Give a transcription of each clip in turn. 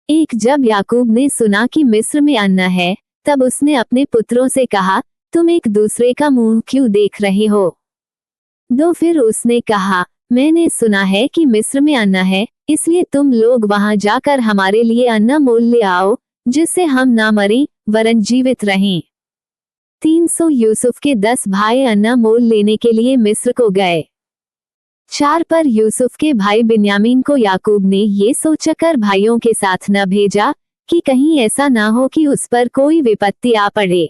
एक जब याकूब ने सुना कि मिस्र में अन्न है, तब उसने अपने पुत्रों से कहा, तुम एक दूसरे का मुंह क्यों देख रहे हो? फिर उसने कहा, मैंने सुना है कि मिस्र में अन्न है, इसलिए तुम लोग वहां जाकर हमारे लिए अन्न मोल ले आओ, जिससे हम ना मरें वरन जीवित रहें। 300 यूसुफ के 10 भाई अन्न मोल लेने के लिए मिस्र को गए। 4 पर यूसुफ के भाई बिन्यामीन को याकूब ने ये सोचकर भाइयों के साथ न भेजा कि कहीं ऐसा ना हो कि उस पर कोई विपत्ति आ पड़े।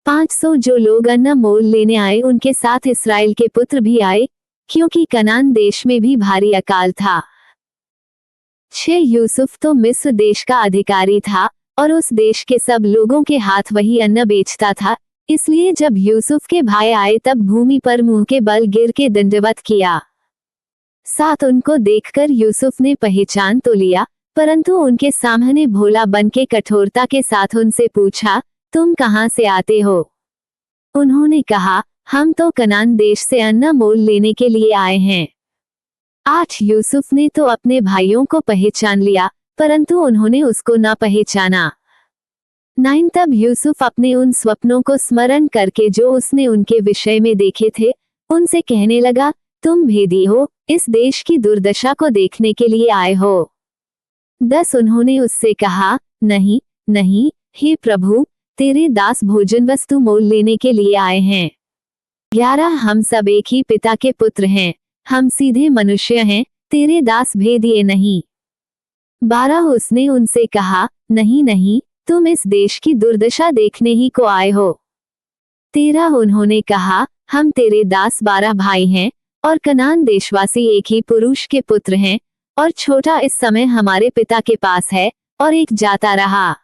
500 जो लोग अन्न मोल लेने आए उनके साथ इस्राएल के पुत्र भी आए, क्योंकि कनान देश में भी भारी अकाल था। 6 यूसुफ तो मिस्र देश का अधिकारी था और उस देश के सब लोगों के हाथ वही अन्न बेचता था, इसलिए जब यूसुफ के भाई आए तब भूमि पर मुंह के बल गिर के दंडवत किया। 7 उनको देखकर यूसुफ ने पहचान तो लिया, परंतु उनके सामने भोला बन के कठोरता के साथ उनसे पूछा, तुम कहाँ से आते हो? उन्होंने कहा, हम तो कनान देश से अन्न मोल लेने के लिए आए हैं। 8 यूसुफ ने तो अपने भाइयों को पहचान लिया, परंतु उन्होंने उसको न पहचाना। 9 तब यूसुफ अपने उन स्वप्नों को स्मरण करके जो उसने उनके विषय में देखे थे, उनसे कहने लगा, तुम भेदी हो, इस देश की दुर्दशा को देखने के लिए आए हो। 10 उन्होंने उससे कहा, नहीं नहीं, हे प्रभु, तेरे दास भोजन वस्तु मोल लेने के लिए आए हैं। 11 हम सब एक ही पिता के पुत्र हैं, हम सीधे मनुष्य हैं, तेरे दास भेदिए नहीं। 12 उसने उनसे कहा, नहीं नहीं, तुम इस देश की दुर्दशा देखने ही को आए हो। 13 उन्होंने कहा, हम तेरे दास 12 भाई हैं और कनान देशवासी एक ही पुरुष के पुत्र हैं, और छोटा इस समय हमारे पिता के पास है और एक जाता रहा।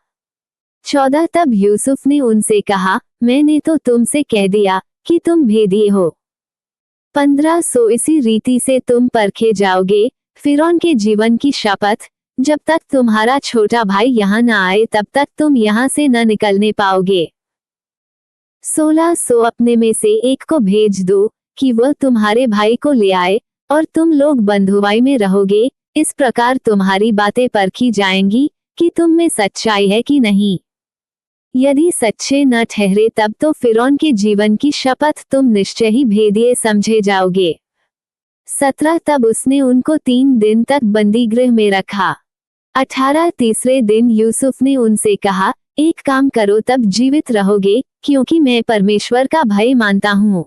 14 तब यूसुफ ने उनसे कहा, मैंने तो तुमसे कह दिया कि तुम भेदिए हो। 15 सो इसी रीति से तुम परखे जाओगे, फिरौन के जीवन की शपथ, जब तक तुम्हारा छोटा भाई यहाँ न आए तब तक तुम यहाँ से न निकलने पाओगे। 16 सो अपने में से एक को भेज दो कि वह तुम्हारे भाई को ले आए, और तुम लोग बंधुआई में रहोगे, इस प्रकार तुम्हारी बातें परखी जाएंगी कि तुम में सच्चाई है कि नहीं। यदि सच्चे न ठहरे तब तो फिरौन के जीवन की शपथ तुम निश्चय ही भेदिए समझे जाओगे। 17 तब उसने उनको 3 दिन तक बंदीगृह में रखा। 18 तीसरे दिन यूसुफ ने उनसे कहा, एक काम करो तब जीवित रहोगे, क्योंकि मैं परमेश्वर का भय मानता हूँ।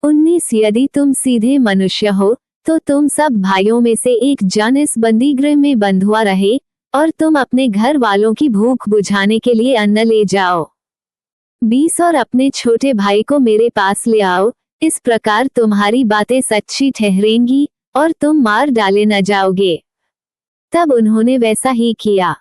19 यदि तुम सीधे मनुष्य हो तो तुम सब भाइयों में से एक जन इस बंदीगृह में बंधुआ रहे, और तुम अपने घर वालों की भूख बुझाने के लिए अन्न ले जाओ। 20 और अपने छोटे भाई को मेरे पास ले आओ, इस प्रकार तुम्हारी बातें सच्ची ठहरेंगी और तुम मार डाले न जाओगे। तब उन्होंने वैसा ही किया।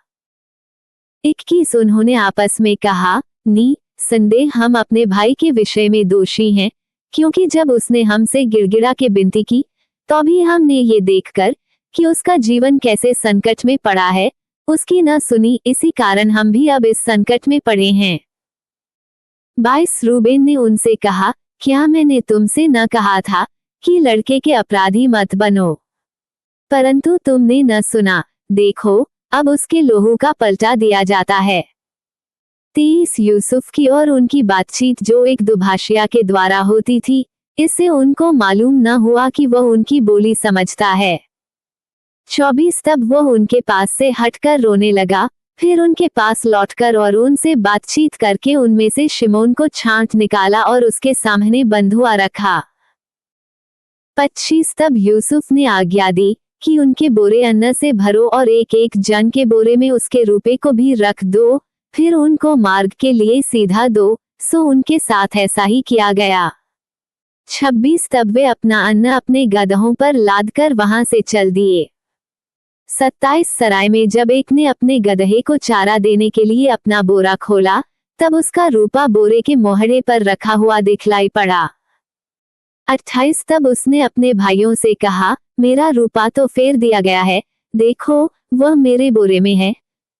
21 उन्होंने आपस में कहा, संदेह हम अपने भाई के विषय में दोषी हैं, क्योंकि जब उसने हमसे गिड़गिड़ा के विनती की तो भी हमने ये देखकर कि उसका जीवन कैसे संकट में पड़ा है, उसकी न सुनी, इसी कारण हम भी अब इस संकट में पड़े हैं। 22 रूबेन ने उनसे कहा, क्या मैंने तुमसे न कहा था कि लड़के के अपराधी मत बनो? परंतु तुमने न सुना, देखो अब उसके लोहू का पलटा दिया जाता है। 23 यूसुफ की और उनकी बातचीत जो एक दुभाषिया के द्वारा होती थी, इससे उनको मालूम न हुआ कि वह उनकी बोली समझता है। 24 तब वह उनके पास से हटकर रोने लगा, फिर उनके पास लौटकर और उनसे बातचीत करके उनमें से शिमोन को छांट निकाला और उसके सामने बंधुआ रखा। 25 तब यूसुफ ने आज्ञा दी कि उनके बोरे अन्न से भरो और एक एक जन के बोरे में उसके रुपए को भी रख दो, फिर उनको मार्ग के लिए सीधा दो। सो उनके साथ ऐसा ही किया गया। 26 तब वे अपना अन्न अपने गदहों पर लादकर वहां से चल दिए। 27 सराय में जब एक ने अपने गदहे को चारा देने के लिए अपना बोरा खोला, तब उसका रूपा बोरे के मोहरे पर रखा हुआ दिखलाई पड़ा। 28 तब उसने अपने भाइयों से कहा, मेरा रूपा तो फेर दिया गया है, देखो वह मेरे बोरे में है।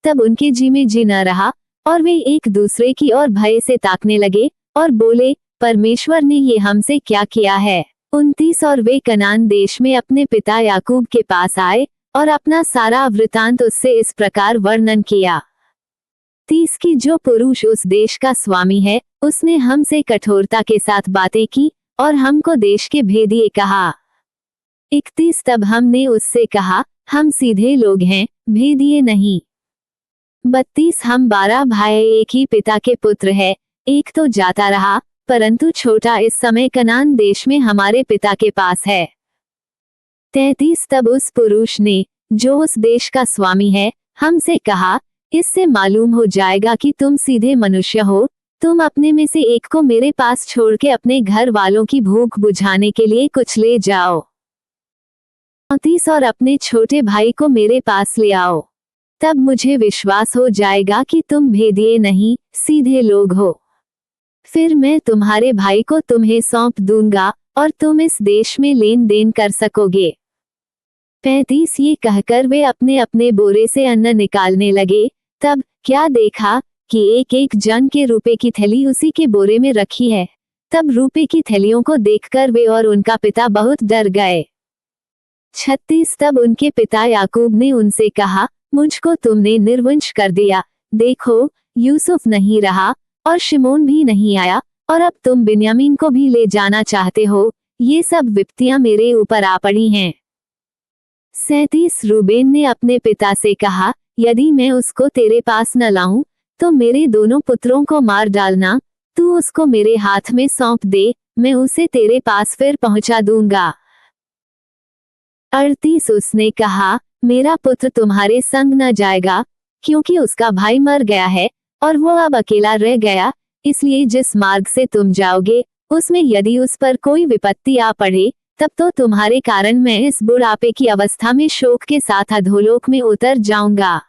तब उनके जी में जी न रहा और वे एक दूसरे की ओर भय से ताकने लगे और बोले, परमेश्वर ने ये हमसे क्या किया है। 29 और वे कनान देश में अपने पिता याकूब के पास आए और अपना सारा वृतांत उससे इस प्रकार वर्णन किया। 30 की जो पुरुष उस देश का स्वामी है, उसने हमसे कठोरता के साथ बातें की और हमको देश के भेदिए कहा। 31 तब हमने उससे कहा, हम सीधे लोग हैं, भेदिए नहीं। 32 हम 12 भाई एक ही पिता के पुत्र है, एक तो जाता रहा, परंतु छोटा इस समय कनान देश में हमारे पिता के पास है। 33 तब उस पुरुष ने, जो उस देश का स्वामी है, हमसे कहा, इससे मालूम हो जाएगा कि तुम सीधे मनुष्य हो, तुम अपने में से एक को मेरे पास छोड़ के अपने घर वालों की भूख बुझाने के लिए कुछ ले जाओ। 34 और अपने छोटे भाई को मेरे पास ले आओ, तब मुझे विश्वास हो जाएगा कि तुम भेदिए नहीं, सीधे लोग हो। फिर मैं तुम्हारे भाई को तुम्हें सौंप दूंगा और तुम इस देश में लेन देन कर सकोगे। 35 ये कहकर वे अपने अपने बोरे से अन्न निकालने लगे। तब क्या देखा कि एक एक जन के रुपए की थैली उसी के बोरे में रखी है। तब रुपए की थैलियों को देखकर वे और उनका पिता बहुत डर गए। 36 तब उनके पिता याकूब ने उनसे कहा, मुझको तुमने निर्वंश कर दिया, देखो यूसुफ नहीं रहा और शिमोन भी नहीं आया, और अब तुम बिन्यामीन को भी ले जाना चाहते हो, ये सब विपत्तियां मेरे ऊपर आ पड़ी हैं। 37 रूबेन ने अपने पिता से कहा, यदि मैं उसको तेरे पास न लाऊं, तो मेरे दोनों पुत्रों को मार डालना, तू उसको मेरे हाथ में सौंप दे, मैं उसे तेरे पास फिर पहुंचा दूंगा। 38 उसने कहा, मेरा पुत्र तुम्हारे संग न जाएगा, क्योंकि उसका भाई मर गया है और वो अब अकेला रह गया, इसलिए जिस मार्ग से तुम जाओगे, उसमें यदि उस पर कोई विपत्ति आ पड़े, तब तो तुम्हारे कारण मैं इस बुढ़ापे की अवस्था में शोक के साथ अधोलोक में उतर जाऊंगा।